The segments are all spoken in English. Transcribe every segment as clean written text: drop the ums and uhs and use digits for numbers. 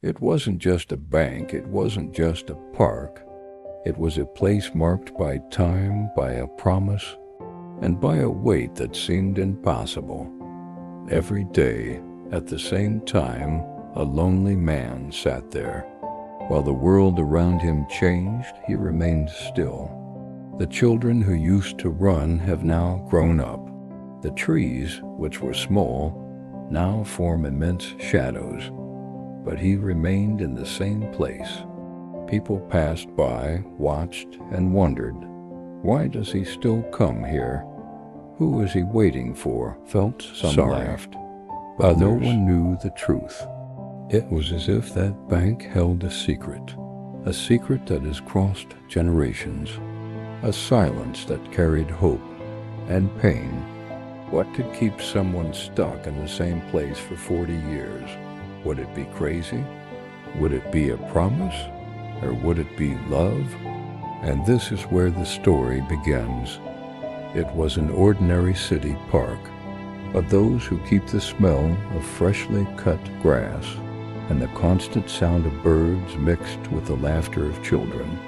It wasn't just a bank, it wasn't just a park. It was a place marked by time, by a promise, and by a wait that seemed impossible. Every day, at the same time, a lonely man sat there. While the world around him changed, he remained still. The children who used to run have now grown up. The trees, which were small, now form immense shadows. But he remained in the same place. People passed by, watched, and wondered, why does he still come here? Who is he waiting for? Some laughed, but no one knew the truth. It was as if that bank held a secret that has crossed generations, a silence that carried hope and pain. What could keep someone stuck in the same place for 40 years? Would it be crazy? Would it be a promise? Or would it be love? And this is where the story begins. It was an ordinary city park, but those who keep the smell of freshly cut grass and the constant sound of birds mixed with the laughter of children.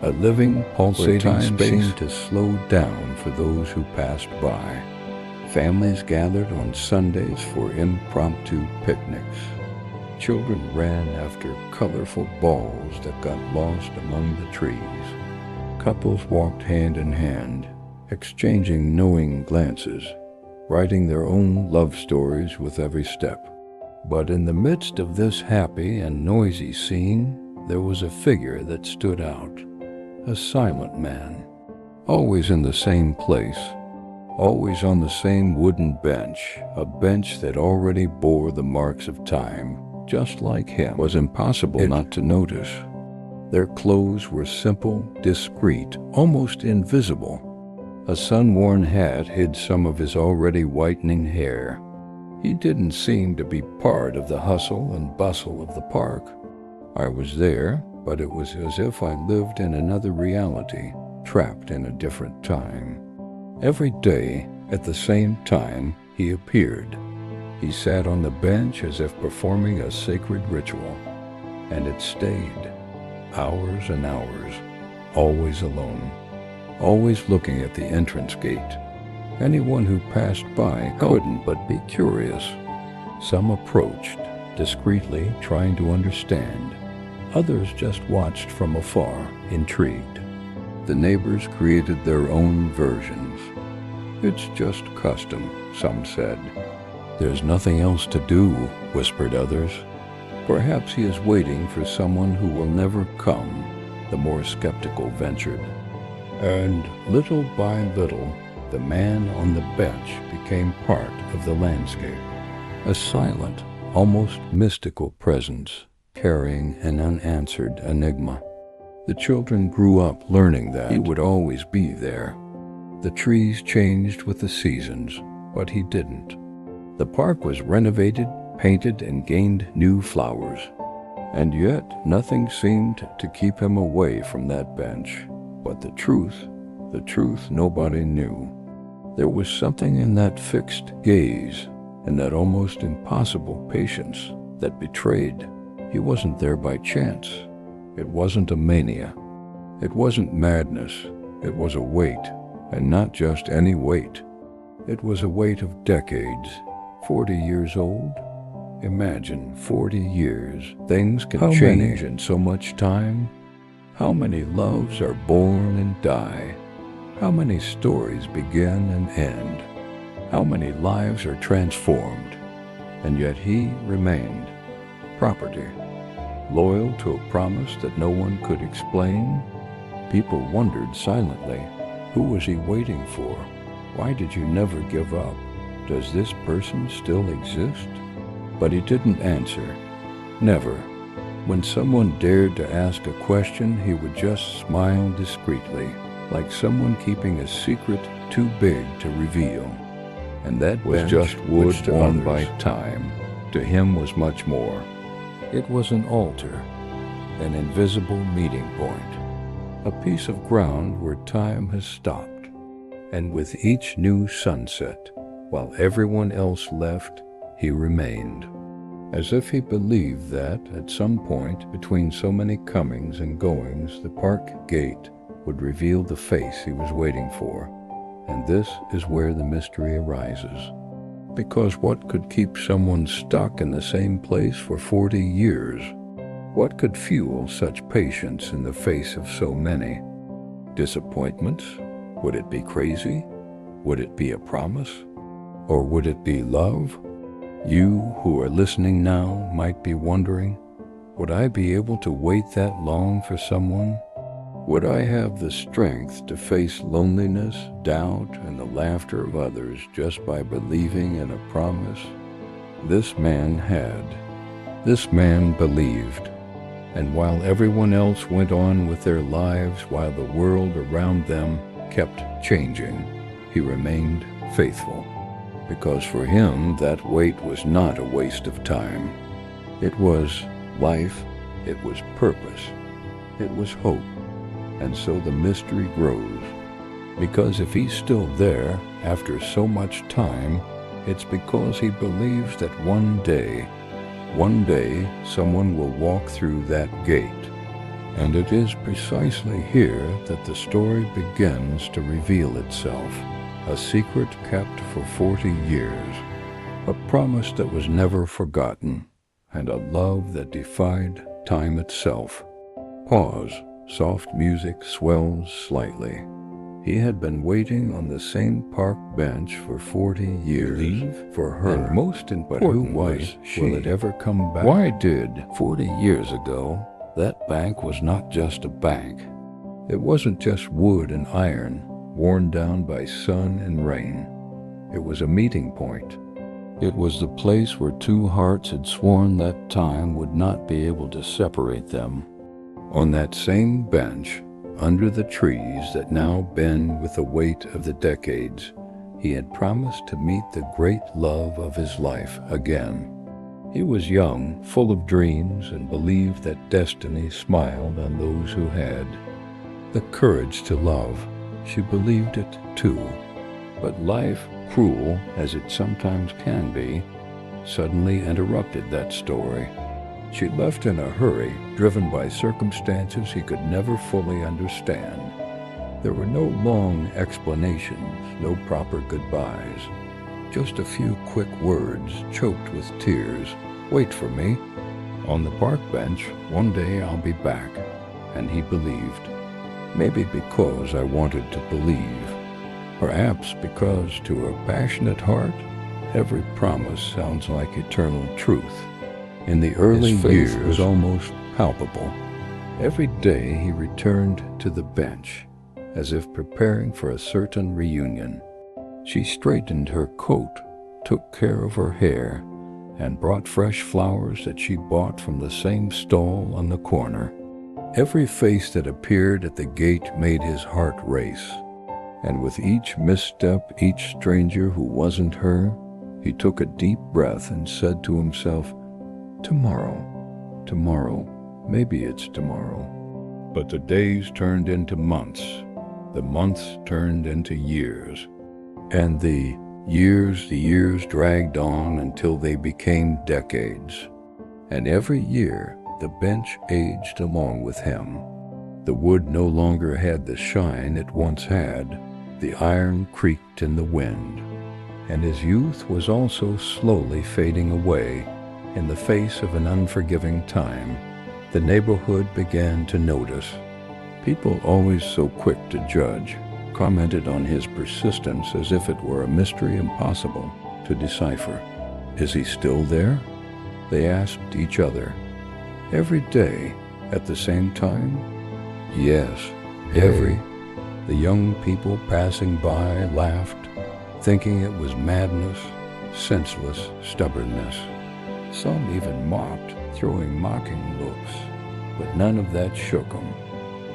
A living, pulsating space seemed to slow down for those who passed by. Families gathered on Sundays for impromptu picnics. Children ran after colorful balls that got lost among the trees. Couples walked hand in hand, exchanging knowing glances, writing their own love stories with every step. But in the midst of this happy and noisy scene, there was a figure that stood out. A silent man, always in the same place, always on the same wooden bench, a bench that already bore the marks of time. Just like him, it was impossible not to notice. Their clothes were simple, discreet, almost invisible. A sun-worn hat hid some of his already whitening hair. He didn't seem to be part of the hustle and bustle of the park. I was there, but it was as if I lived in another reality, trapped in a different time. Every day, at the same time, he appeared. He sat on the bench as if performing a sacred ritual, and it stayed, hours and hours, always alone, always looking at the entrance gate. Anyone who passed by couldn't but be curious. Some approached, discreetly trying to understand. Others just watched from afar, intrigued. The neighbors created their own versions. It's just custom, some said. There's nothing else to do, whispered others. Perhaps he is waiting for someone who will never come, the more skeptical ventured. And little by little, the man on the bench became part of the landscape. A silent, almost mystical presence, carrying an unanswered enigma. The children grew up learning that he would always be there. The trees changed with the seasons, but he didn't. The park was renovated, painted, and gained new flowers. And yet, nothing seemed to keep him away from that bench. But the truth nobody knew. There was something in that fixed gaze, and that almost impossible patience, that betrayed. He wasn't there by chance. It wasn't a mania. It wasn't madness. It was a weight, and not just any weight. It was a weight of decades. 40 years old? Imagine 40 years. Things can change in so much time. How many loves are born and die? How many stories begin and end? How many lives are transformed? And yet he remained. Property. Loyal to a promise that no one could explain. People wondered silently, who was he waiting for? Why did you never give up? Does this person still exist? But he didn't answer. Never. When someone dared to ask a question, he would just smile discreetly, like someone keeping a secret too big to reveal. And that was just wood worn by time. To him was much more. It was an altar, an invisible meeting point, a piece of ground where time has stopped. And with each new sunset, while everyone else left, he remained. as if he believed that, at some point between so many comings and goings, the park gate would reveal the face he was waiting for. And this is where the mystery arises. Because what could keep someone stuck in the same place for 40 years? What could fuel such patience in the face of so many disappointments? Would it be crazy? Would it be a promise? Or would it be love? You who are listening now might be wondering, would I be able to wait that long for someone? Would I have the strength to face loneliness, doubt, and the laughter of others just by believing in a promise? This man had. This man believed. And while everyone else went on with their lives, while the world around them kept changing, he remained faithful. Because for him, that wait was not a waste of time. It was life, it was purpose, it was hope. And so the mystery grows. Because if he's still there after so much time, it's because he believes that one day, someone will walk through that gate. And it is precisely here that the story begins to reveal itself. A secret kept for 40 years, a promise that was never forgotten, and a love that defied time itself. Pause. Soft music swells slightly. He had been waiting on the same park bench for 40 years for her. And most importantly, will it ever come back? Why did 40 years ago, that bank was not just a bank. It wasn't just wood and iron, worn down by sun and rain. It was a meeting point. It was the place where two hearts had sworn that time would not be able to separate them. On that same bench, under the trees that now bend with the weight of the decades, he had promised to meet the great love of his life again. He was young, full of dreams, and believed that destiny smiled on those who had the courage to love. She believed it too. But life, cruel as it sometimes can be, suddenly interrupted that story. She left in a hurry, driven by circumstances he could never fully understand. There were no long explanations, no proper goodbyes. Just a few quick words, choked with tears. Wait for me. On the park bench, one day I'll be back. And he believed. Maybe because I wanted to believe. Perhaps because to a passionate heart, every promise sounds like eternal truth. In the early years, it was almost palpable. Every day he returned to the bench, as if preparing for a certain reunion. She straightened her coat, took care of her hair, and brought fresh flowers that she bought from the same stall on the corner. Every face that appeared at the gate made his heart race. And with each misstep, each stranger who wasn't her, he took a deep breath and said to himself, Tomorrow, maybe it's tomorrow. But the days turned into months, the months turned into years, and the years dragged on until they became decades. And every year, the bench aged along with him. The wood no longer had the shine it once had, the iron creaked in the wind, and his youth was also slowly fading away. In the face of an unforgiving time, the neighborhood began to notice. People, always so quick to judge, commented on his persistence as if it were a mystery impossible to decipher. Is he still there? They asked each other. Every day, at the same time? Yes, every. The young people passing by laughed, thinking it was madness, senseless stubbornness. Some even mocked, throwing mocking looks, but none of that shook him.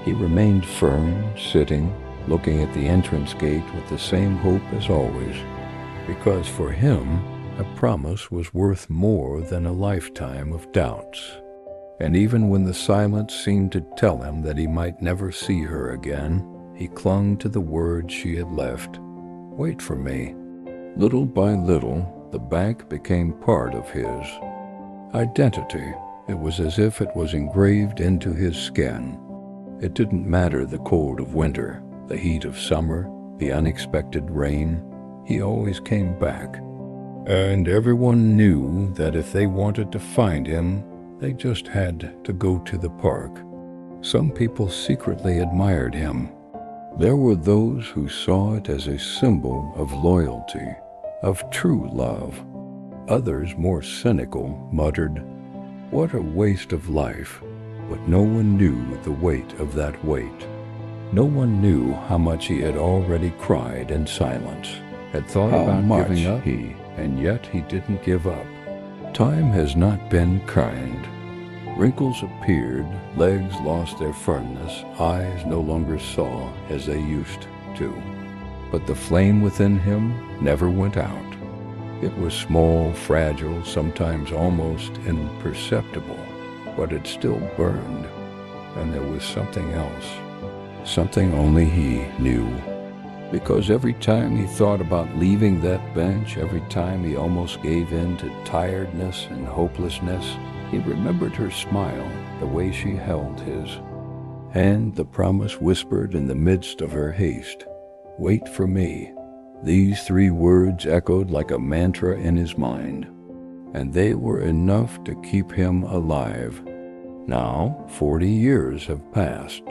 He remained firm, sitting, looking at the entrance gate with the same hope as always, because for him, a promise was worth more than a lifetime of doubts. And even when the silence seemed to tell him that he might never see her again, he clung to the words she had left. Wait for me. Little by little, the bank became part of his. Identity. It was as if it was engraved into his skin. It didn't matter the cold of winter, the heat of summer, the unexpected rain. He always came back. And everyone knew that if they wanted to find him, they just had to go to the park. Some people secretly admired him. There were those who saw it as a symbol of loyalty, of true love. Others, more cynical, muttered, "What a waste of life." But no one knew the weight of that weight. No one knew how much he had already cried in silence, had thought about giving up, and yet he didn't give up. Time has not been kind. Wrinkles appeared, legs lost their firmness, eyes no longer saw as they used to. But the flame within him never went out. It was small, fragile, sometimes almost imperceptible, but it still burned. And there was something else, something only he knew. Because every time he thought about leaving that bench, every time he almost gave in to tiredness and hopelessness, he remembered her smile, the way she held his, and the promise whispered in the midst of her haste, "Wait for me." These 3 words echoed like a mantra in his mind, and they were enough to keep him alive. Now 40 years have passed.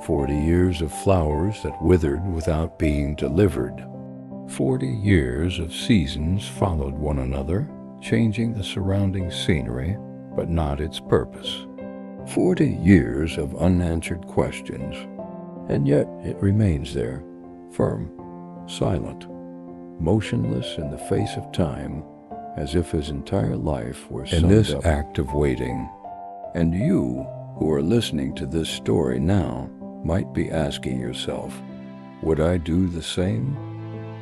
40 years of flowers that withered without being delivered. 40 years of seasons followed one another, changing the surrounding scenery, but not its purpose. 40 years of unanswered questions, and yet it remains there, firm, silent, motionless in the face of time, as if his entire life were summed up in this act of waiting. And you, who are listening to this story now, might be asking yourself, would I do the same?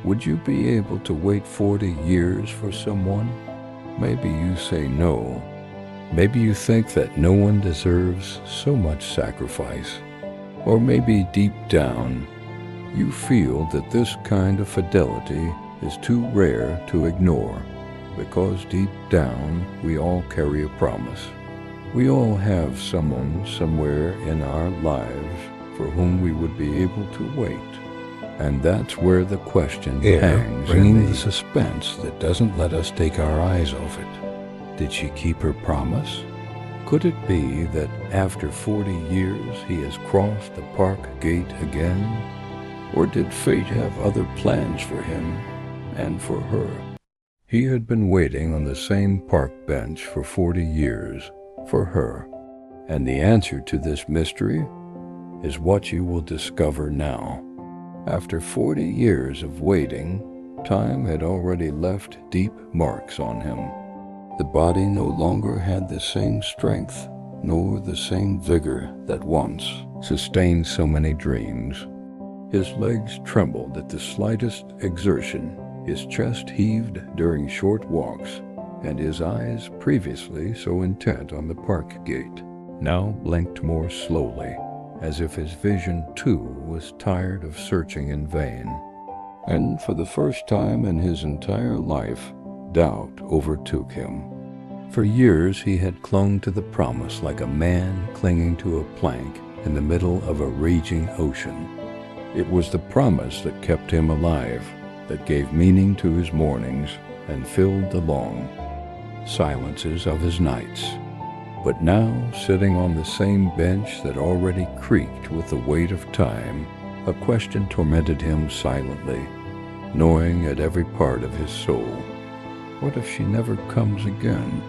Would you be able to wait 40 years for someone? Maybe you say no. Maybe you think that no one deserves so much sacrifice. Or maybe deep down, you feel that this kind of fidelity is too rare to ignore, because deep down we all carry a promise. We all have someone somewhere in our lives for whom we would be able to wait. And that's where the question hangs, bringing the suspense that doesn't let us take our eyes off it. Did she keep her promise? Could it be that after 40 years he has crossed the park gate again? Or did fate have other plans for him and for her? He had been waiting on the same park bench for 40 years for her. And the answer to this mystery is what you will discover now. After 40 years of waiting, time had already left deep marks on him. The body no longer had the same strength, nor the same vigor that once sustained so many dreams. His legs trembled at the slightest exertion, his chest heaved during short walks, and his eyes, previously so intent on the park gate, now blinked more slowly, as if his vision too was tired of searching in vain. And for the first time in his entire life, doubt overtook him. For years he had clung to the promise like a man clinging to a plank in the middle of a raging ocean. It was the promise that kept him alive, that gave meaning to his mornings and filled the long silences of his nights. But now, sitting on the same bench that already creaked with the weight of time, a question tormented him silently, gnawing at every part of his soul. What if she never comes again?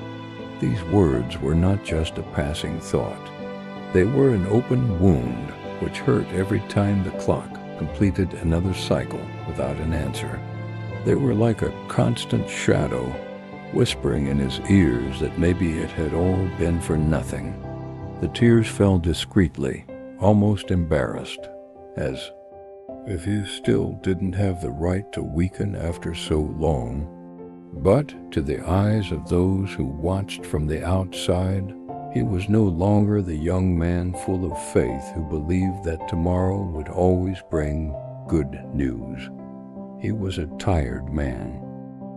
These words were not just a passing thought. They were an open wound which hurt every time the clock completed another cycle without an answer. They were like a constant shadow, whispering in his ears that maybe it had all been for nothing. The tears fell discreetly, almost embarrassed, as if he still didn't have the right to weaken after so long. But to the eyes of those who watched from the outside, he was no longer the young man full of faith who believed that tomorrow would always bring good news. He was a tired man,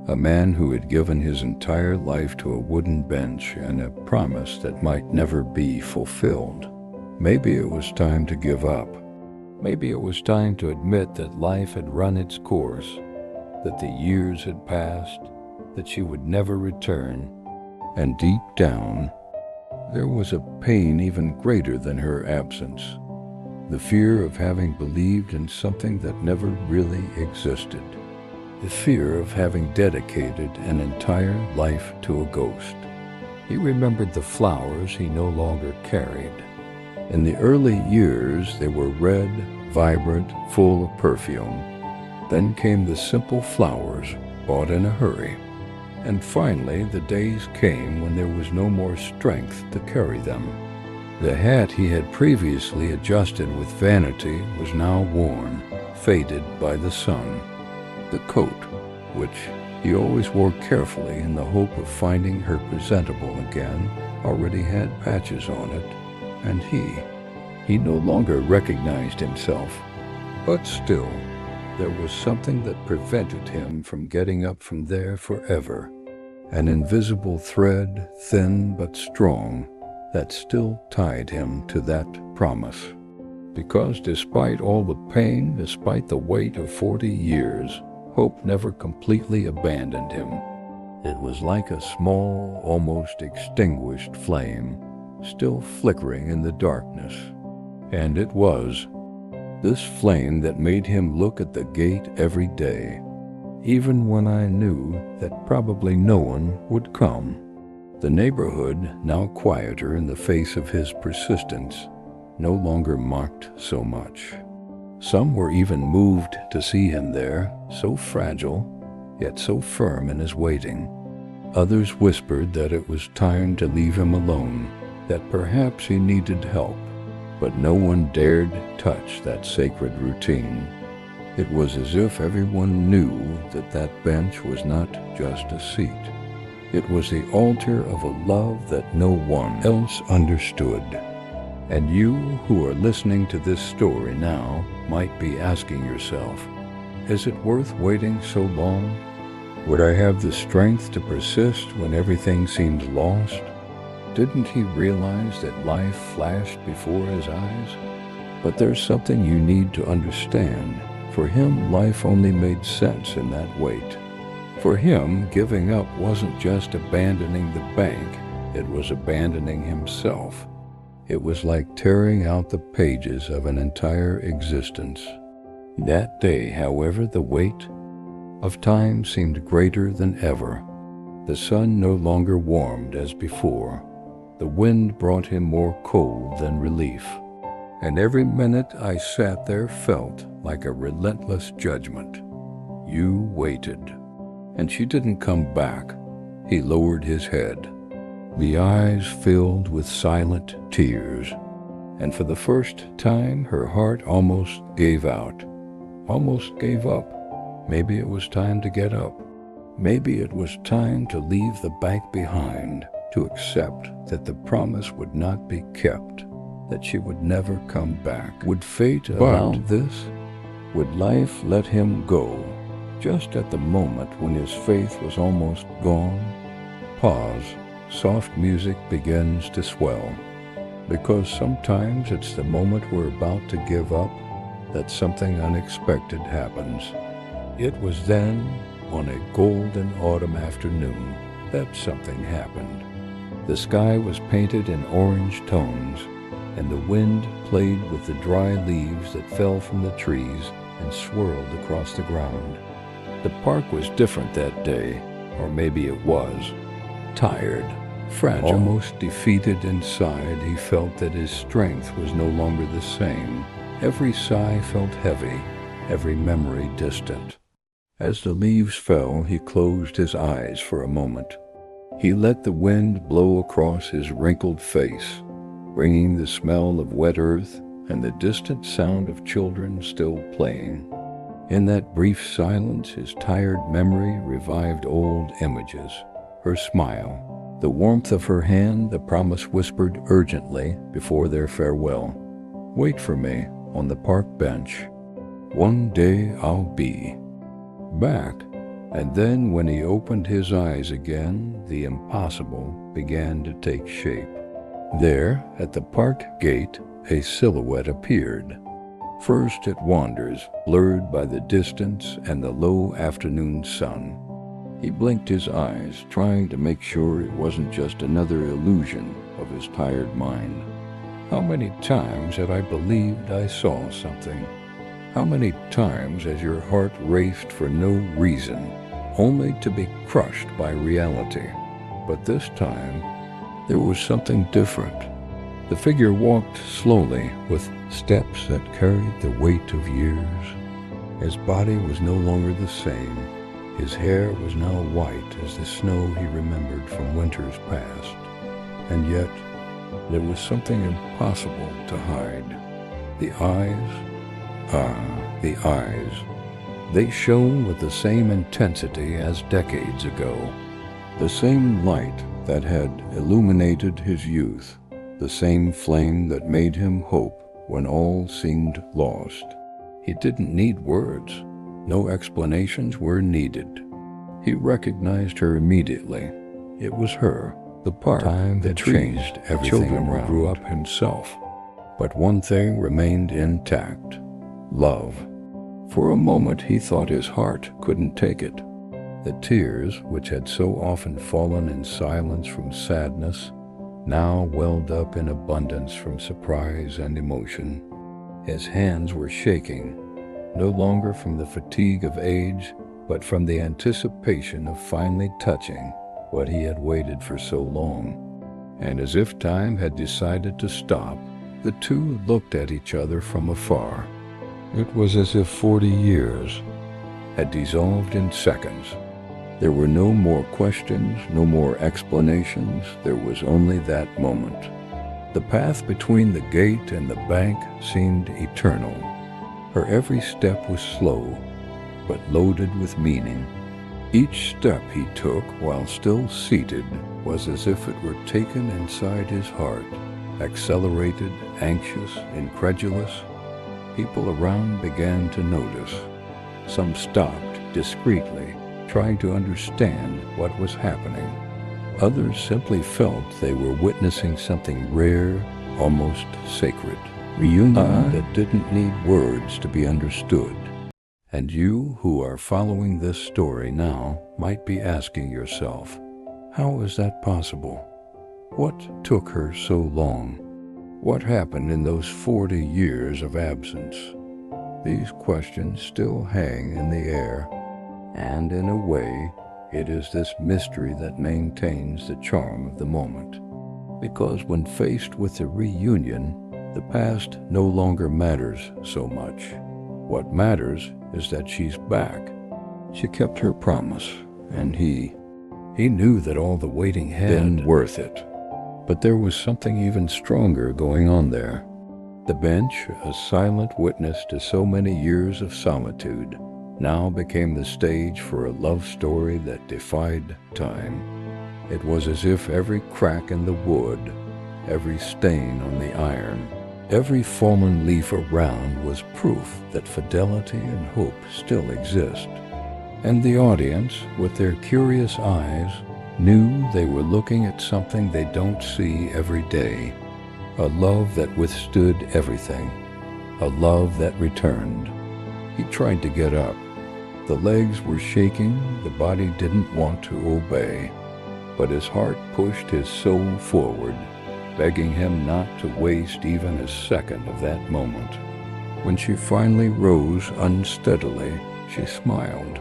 A man who had given his entire life to a wooden bench and a promise that might never be fulfilled. Maybe it was time to give up. Maybe it was time to admit that life had run its course, that the years had passed, that she would never return. And deep down, there was a pain even greater than her absence. The fear of having believed in something that never really existed. The fear of having dedicated an entire life to a ghost. He remembered the flowers he no longer carried. In the early years, they were red, vibrant, full of perfume. Then came the simple flowers, bought in a hurry. And finally, the days came when there was no more strength to carry them. The hat he had previously adjusted with vanity was now worn, faded by the sun. The coat, which he always wore carefully in the hope of finding her presentable again, already had patches on it, and he no longer recognized himself. But still, there was something that prevented him from getting up from there forever. An invisible thread, thin but strong, that still tied him to that promise. Because despite all the pain, despite the weight of 40 years, hope never completely abandoned him. It was like a small, almost extinguished flame, still flickering in the darkness. And it was this flame that made him look at the gate every day, even when I knew that probably no one would come. The neighborhood, now quieter in the face of his persistence, no longer mocked so much. Some were even moved to see him there, so fragile, yet so firm in his waiting. Others whispered that it was time to leave him alone, that perhaps he needed help, but no one dared touch that sacred routine. It was as if everyone knew that that bench was not just a seat. It was the altar of a love that no one else understood. And you who are listening to this story now might be asking yourself, is it worth waiting so long? Would I have the strength to persist when everything seemed lost? Didn't he realize that life flashed before his eyes? But there's something you need to understand. For him, life only made sense in that wait. For him, giving up wasn't just abandoning the bank, it was abandoning himself. It was like tearing out the pages of an entire existence. That day, however, the weight of time seemed greater than ever. The sun no longer warmed as before. The wind brought him more cold than relief. And every minute I sat there felt like a relentless judgment. You waited. And she didn't come back. He lowered his head. The eyes filled with silent tears, and for the first time her heart almost gave out, almost gave up. Maybe it was time to get up. Maybe it was time to leave the bank behind, to accept that the promise would not be kept, that she would never come back. Would fate allow this? Would life let him go, just at the moment when his faith was almost gone? Pause. Soft music begins to swell, because sometimes it's the moment we're about to give up that something unexpected happens. It was then, on a golden autumn afternoon, that something happened. The sky was painted in orange tones, and the wind played with the dry leaves that fell from the trees and swirled across the ground. The park was different that day, or maybe it was. Tired, fragile, almost defeated inside, he felt that his strength was no longer the same. Every sigh felt heavy, every memory distant. As the leaves fell, he closed his eyes for a moment. He let the wind blow across his wrinkled face, bringing the smell of wet earth and the distant sound of children still playing. In that brief silence, his tired memory revived old images. Her smile, the warmth of her hand, the promise whispered urgently before their farewell. Wait for me on the park bench. One day I'll be back, And then when he opened his eyes again, the impossible began to take shape. There, at the park gate, a silhouette appeared. First it wanders, blurred by the distance and the low afternoon sun. He blinked his eyes, trying to make sure it wasn't just another illusion of his tired mind. How many times have I believed I saw something? How many times has your heart raced for no reason, only to be crushed by reality? But this time, there was something different. The figure walked slowly, with steps that carried the weight of years. His body was no longer the same. His hair was now white as the snow he remembered from winters past. And yet, there was something impossible to hide. The eyes, the eyes. They shone with the same intensity as decades ago. The same light that had illuminated his youth. The same flame that made him hope when all seemed lost. He didn't need words. No explanations were needed. He recognized her immediately. It was her, the park, that changed everything around. Grew up himself. But one thing remained intact: love. For a moment he thought his heart couldn't take it. The tears, which had so often fallen in silence from sadness, now welled up in abundance from surprise and emotion. His hands were shaking, no longer from the fatigue of age, but from the anticipation of finally touching what he had waited for so long. And as if time had decided to stop, the two looked at each other from afar. It was as if 40 years had dissolved in seconds. There were no more questions, no more explanations. There was only that moment. The path between the gate and the bank seemed eternal. Her every step was slow, but loaded with meaning. Each step he took while still seated was as if it were taken inside his heart, accelerated, anxious, incredulous. People around began to notice. Some stopped discreetly, trying to understand what was happening. Others simply felt they were witnessing something rare, almost sacred. Reunion that didn't need words to be understood. And you who are following this story now might be asking yourself, how is that possible? What took her so long? What happened in those 40 years of absence? These questions still hang in the air. And in a way, it is this mystery that maintains the charm of the moment. Because when faced with the reunion, the past no longer matters so much. What matters is that she's back. She kept her promise, and he knew that all the waiting had been worth it. But there was something even stronger going on there. The bench, a silent witness to so many years of solitude, now became the stage for a love story that defied time. It was as if every crack in the wood, every stain on the iron, every fallen leaf around was proof that fidelity and hope still exist. And the audience, with their curious eyes, knew they were looking at something they don't see every day. A love that withstood everything. A love that returned. He tried to get up. The legs were shaking, the body didn't want to obey. But his heart pushed his soul forward, begging him not to waste even a second of that moment. When she finally rose unsteadily, she smiled.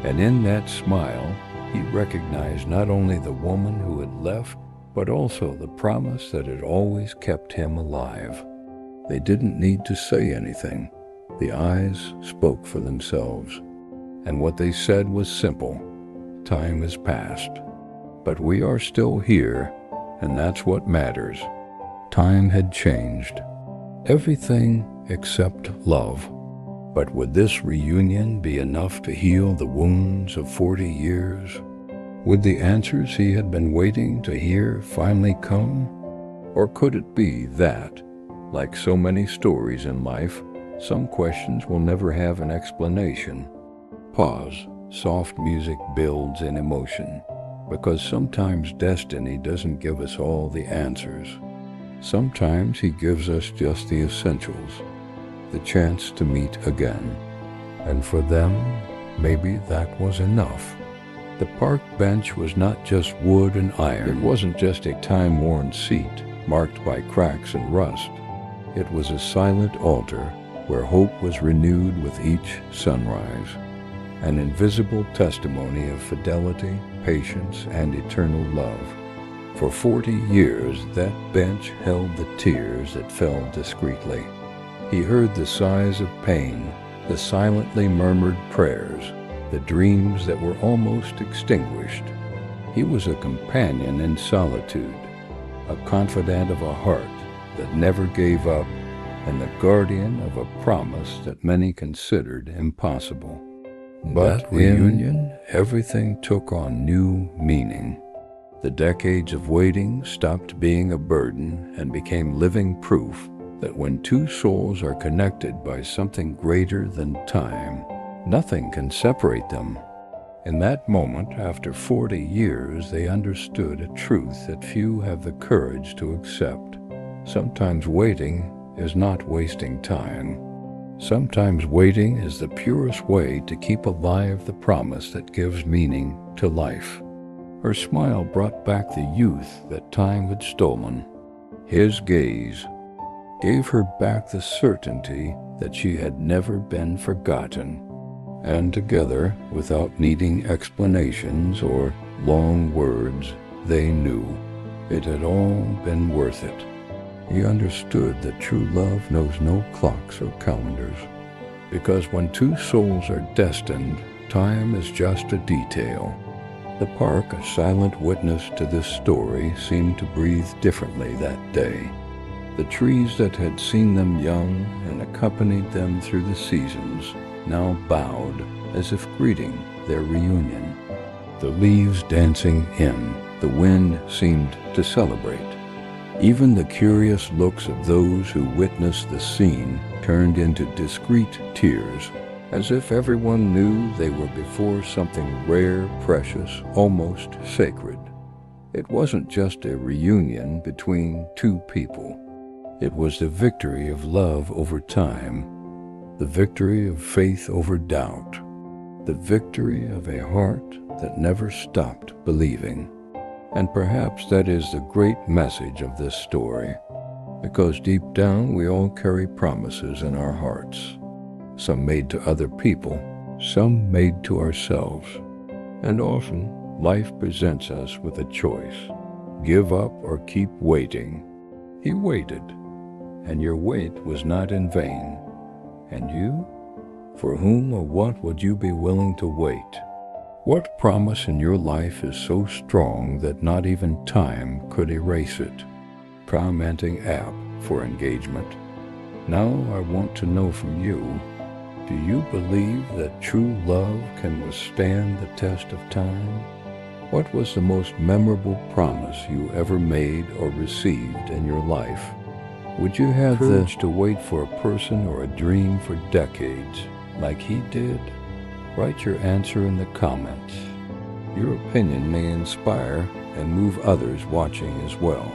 And in that smile, he recognized not only the woman who had left, but also the promise that had always kept him alive. They didn't need to say anything. The eyes spoke for themselves. And what they said was simple. Time has passed. But we are still here, and that's what matters. Time had changed. Everything except love. But would this reunion be enough to heal the wounds of 40 years? Would the answers he had been waiting to hear finally come? Or could it be that, like so many stories in life, some questions will never have an explanation? Pause, Soft music builds in emotion, because sometimes destiny doesn't give us all the answers. Sometimes he gives us just the essentials, the chance to meet again. And for them, maybe that was enough. The park bench was not just wood and iron. It wasn't just a time-worn seat marked by cracks and rust. It was a silent altar where hope was renewed with each sunrise, an invisible testimony of fidelity, patience, and eternal love. For 40 years, that bench held the tears that fell discreetly. He heard the sighs of pain, the silently murmured prayers, the dreams that were almost extinguished. He was a companion in solitude, a confidant of a heart that never gave up, and the guardian of a promise that many considered impossible. But in everything took on new meaning. The decades of waiting stopped being a burden and became living proof that when two souls are connected by something greater than time, nothing can separate them. In that moment, after 40 years, they understood a truth that few have the courage to accept. Sometimes waiting is not wasting time. Sometimes waiting is the purest way to keep alive the promise that gives meaning to life. Her smile brought back the youth that time had stolen. His gaze gave her back the certainty that she had never been forgotten. And together, without needing explanations or long words, they knew it had all been worth it. He understood that true love knows no clocks or calendars, because when two souls are destined, time is just a detail. The park, a silent witness to this story, seemed to breathe differently that day. The trees that had seen them young and accompanied them through the seasons now bowed as if greeting their reunion. The leaves dancing in, the wind seemed to celebrate. Even the curious looks of those who witnessed the scene turned into discreet tears, as if everyone knew they were before something rare, precious, almost sacred. It wasn't just a reunion between two people. It was the victory of love over time, the victory of faith over doubt, the victory of a heart that never stopped believing. And perhaps that is the great message of this story, because deep down we all carry promises in our hearts, some made to other people, some made to ourselves. And often life presents us with a choice: give up or keep waiting. He waited, and your wait was not in vain. And you? For whom or what would you be willing to wait? What promise in your life is so strong that not even time could erase it? Commenting app for engagement. Now I want to know from you, do you believe that true love can withstand the test of time? What was the most memorable promise you ever made or received in your life? Would you have the courage to wait for a person or a dream for decades, like he did? Write your answer in the comments. Your opinion may inspire and move others watching as well.